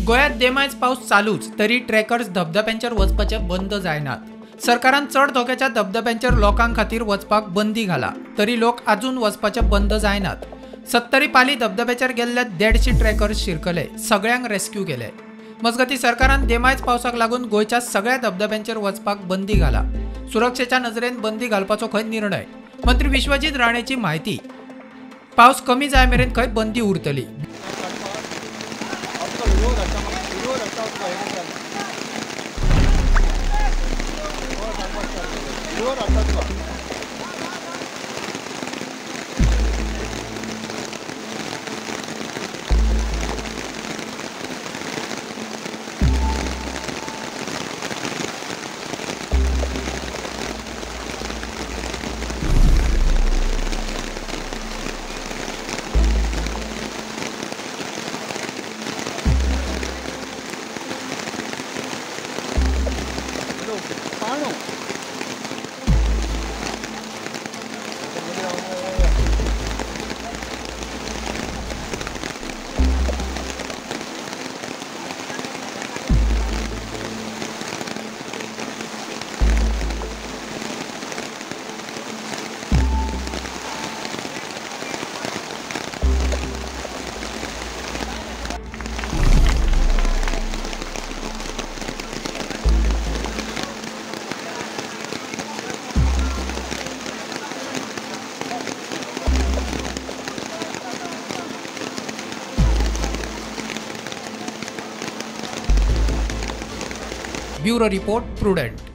गोयात देमायज पाऊस चालूच तरी ट्रेकर्स धबधब्यांचेर वचपाचे बंद जायनात। सरकारान चढ धोक्याच्या धबधब्यांचेर लोकां खातीर वचपाक बंदी घाला, तरी लोक अजून वचपाचे बंद जायनात। 70 पाली धबधब्याचेर गेल्ले 150 ट्रेकर्स शिरकले, सगळ्यांक रेस्क्यू केले। मजगती सरकारान देमायज पावसाक लागून गोयच्या सगळ्या धबधब्यांचेर वचपाक बंदी घाला। सुरक्षेच्या नजरेन बंदी घालपाचो खंय निर्णय। मंत्री विश्वजीत राणेची माहिती। पावस कमी जाय मेरेन खंय बंदी उरतली। Bureau report, prudent.